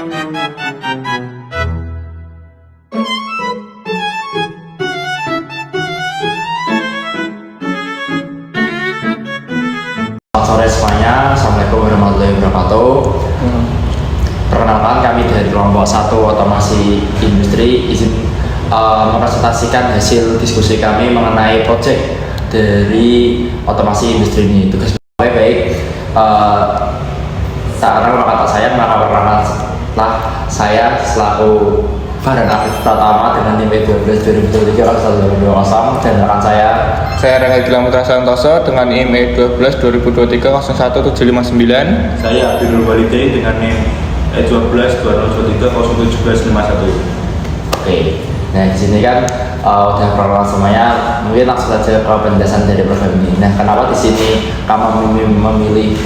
Selamat sore semuanya, Assalamualaikum warahmatullahi wabarakatuh. Perkenalkan, kami dari kelompok 1 otomasi industri izin mempresentasikan hasil diskusi kami mengenai proyek dari otomasi industri ini. Tugas baik, sekarang kata saya perkenalkan saya selaku Farhan Afif Pratama dengan tim E12 2023 dan rekan Saya Rangga Gilang Putra Santoso dengan NIM E12 2023 01759. Saya Abdul Walidin dengan NIM E12 2023 01751. Oke, nah di sini kan udah perkenalan semuanya, mungkin langsung saja ke penjelasan dari program ini. Nah, kenapa di sini kamu memilih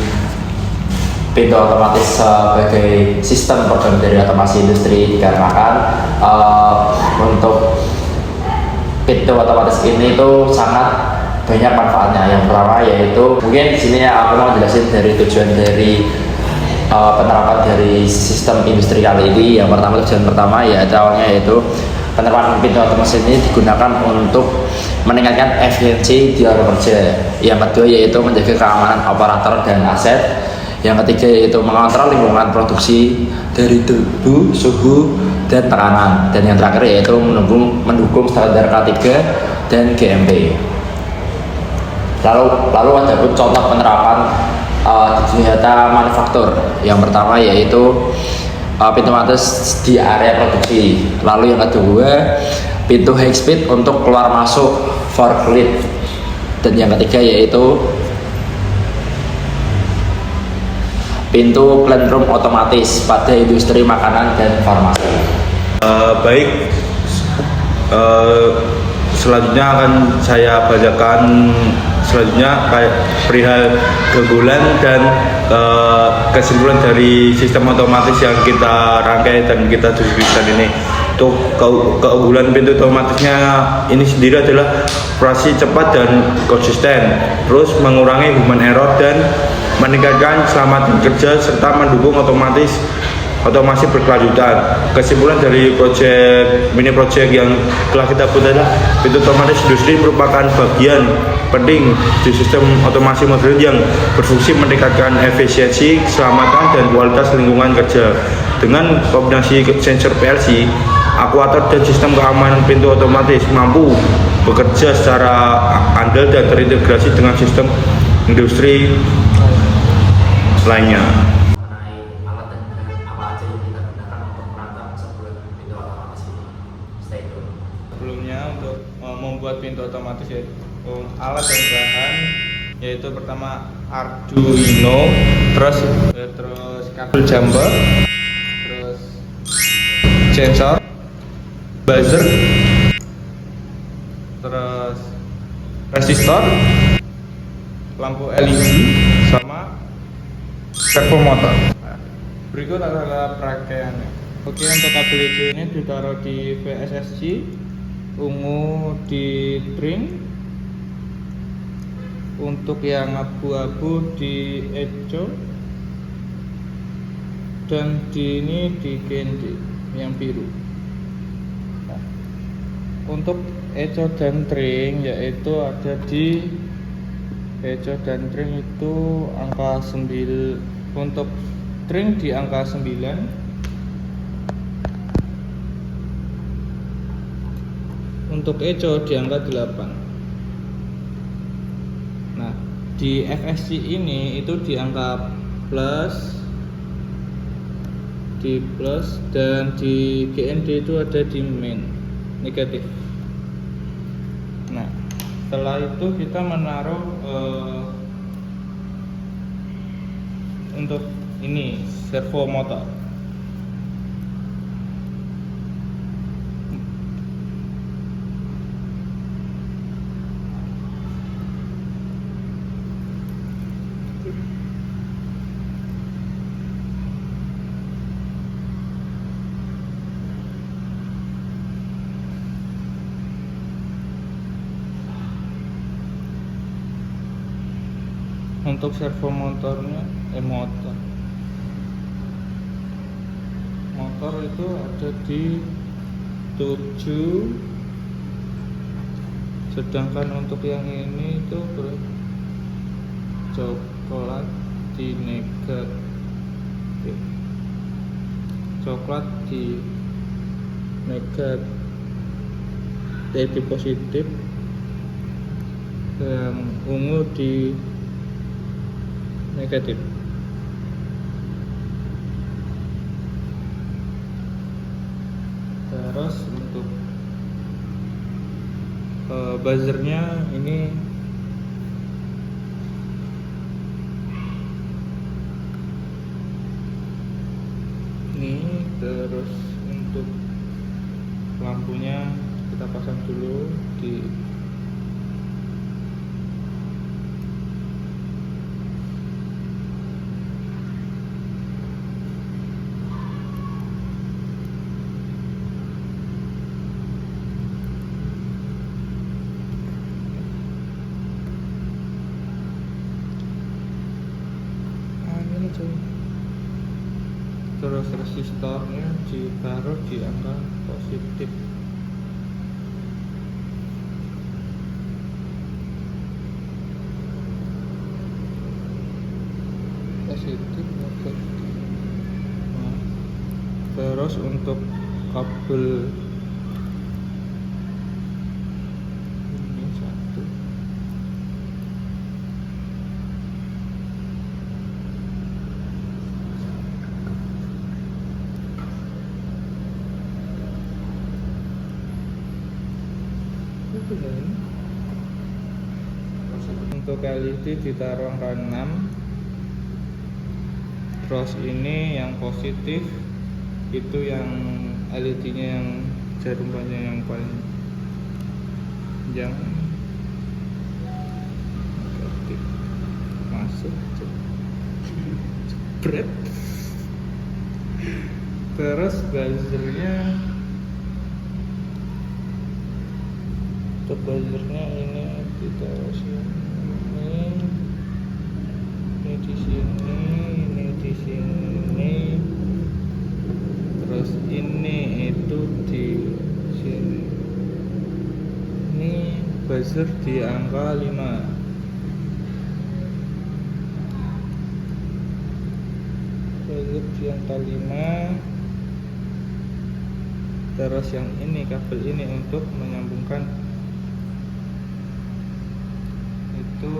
pintu otomatis sebagai sistem program dari otomasi industri? Dikarenakan untuk pintu otomatis ini tuh sangat banyak manfaatnya. Yang pertama yaitu mungkin di sini aku mau jelasin dari tujuan dari penerapan dari sistem industri kali ini. Yang pertama, tujuan pertama yaitu penerapan pintu otomasi ini digunakan untuk meningkatkan efisiensi di area kerja. Yang kedua yaitu menjaga keamanan operator dan aset. Yang ketiga yaitu mengontrol lingkungan produksi dari debu, suhu, dan tekanan. Dan yang terakhir yaitu mendukung standar K3 dan GMP. Lalu ada pun contoh penerapan senjata manufaktur. Yang pertama yaitu pintu otomatis di area produksi. Lalu yang kedua pintu high speed untuk keluar masuk forklift. Dan yang ketiga yaitu pintu plant room otomatis pada industri makanan dan farmasi. Selanjutnya akan saya bacakan kayak perihal keunggulan dan kesimpulan dari sistem otomatis yang kita rangkai dan kita diskusikan ini. Untuk keunggulan pintu otomatisnya ini sendiri adalah operasi cepat dan konsisten, terus mengurangi human error dan meningkatkan keselamatan kerja serta mendukung otomasi berkelanjutan. Kesimpulan dari mini project yang telah kita buat adalah pintu otomatis industri merupakan bagian penting di sistem otomasi modern yang berfungsi meningkatkan efisiensi, keselamatan, dan kualitas lingkungan kerja. Dengan kombinasi sensor PLC, aktuator, dan sistem keamanan, pintu otomatis mampu bekerja secara andal dan terintegrasi dengan sistem industri lainnya. Sebelumnya untuk membuat pintu otomatis yaitu alat dan bahan yaitu pertama Arduino, terus kabel jumper, terus sensor, buzzer, terus resistor, lampu LED, sama servo motor. Berikut adalah perakaiannya. Oke, untuk kabel hijau ini ditaruh di VSSC, ungu di trim, untuk yang abu-abu di eco, dan ini di GND yang biru. Nah, untuk eco dan trim yaitu ada di eco dan trim itu angka 9, untuk trim di angka 9, untuk eco di angka 8. Nah, di FSC ini itu di angka plus, dan di GND itu ada di negatif. Nah, setelah itu kita menaruh untuk ini servo motor. Untuk servo motornya motor motor itu ada di 7, sedangkan untuk yang ini itu coklat di negatif, coklat di negatif, di positif, yang ungu di negatif. Terus untuk buzzernya ini terus untuk lampunya kita pasang dulu di ini coy. Terus resistornya ditaruh di angka positif. Positif negatif. Nah, terus untuk kabel ini satu. Untuk LED ditaruh angka 6. Terus ini yang positif itu yang LED nya yang jarum panjang yang paling panjang, negatif masuk jebret. Terus buzzernya, untuk buzzernya ini ditaruh sini, ini di sini, ini di sini, terus ini itu di sini. Ini buzzer di angka 5. Buzzer di angka 5. Terus yang ini kabel ini untuk menyambungkan itu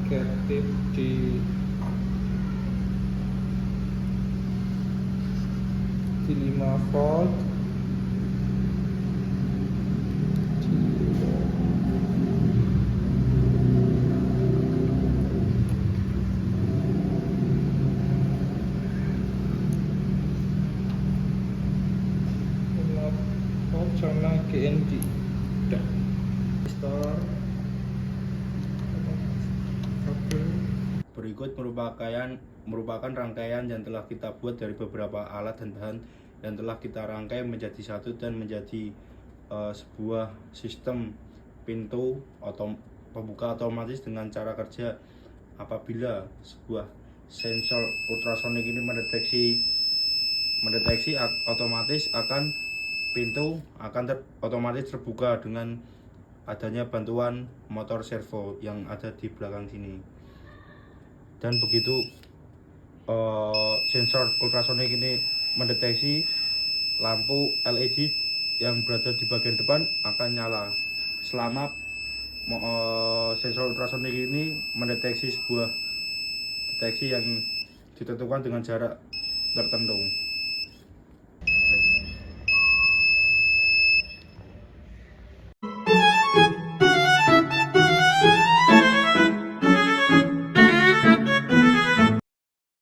negatif di 5 volt, sama GND. Udah. Store. Berikut merupakan rangkaian yang telah kita buat dari beberapa alat dan bahan yang telah kita rangkai menjadi satu dan menjadi sebuah sistem pintu pembuka otomatis dengan cara kerja. Apabila sebuah sensor ultrasonik ini mendeteksi otomatis pintu akan otomatis terbuka dengan adanya bantuan motor servo yang ada di belakang sini. Dan begitu sensor ultrasonik ini mendeteksi, lampu LED yang berada di bagian depan akan nyala selama sensor ultrasonik ini mendeteksi sebuah deteksi yang ditentukan dengan jarak tertentu.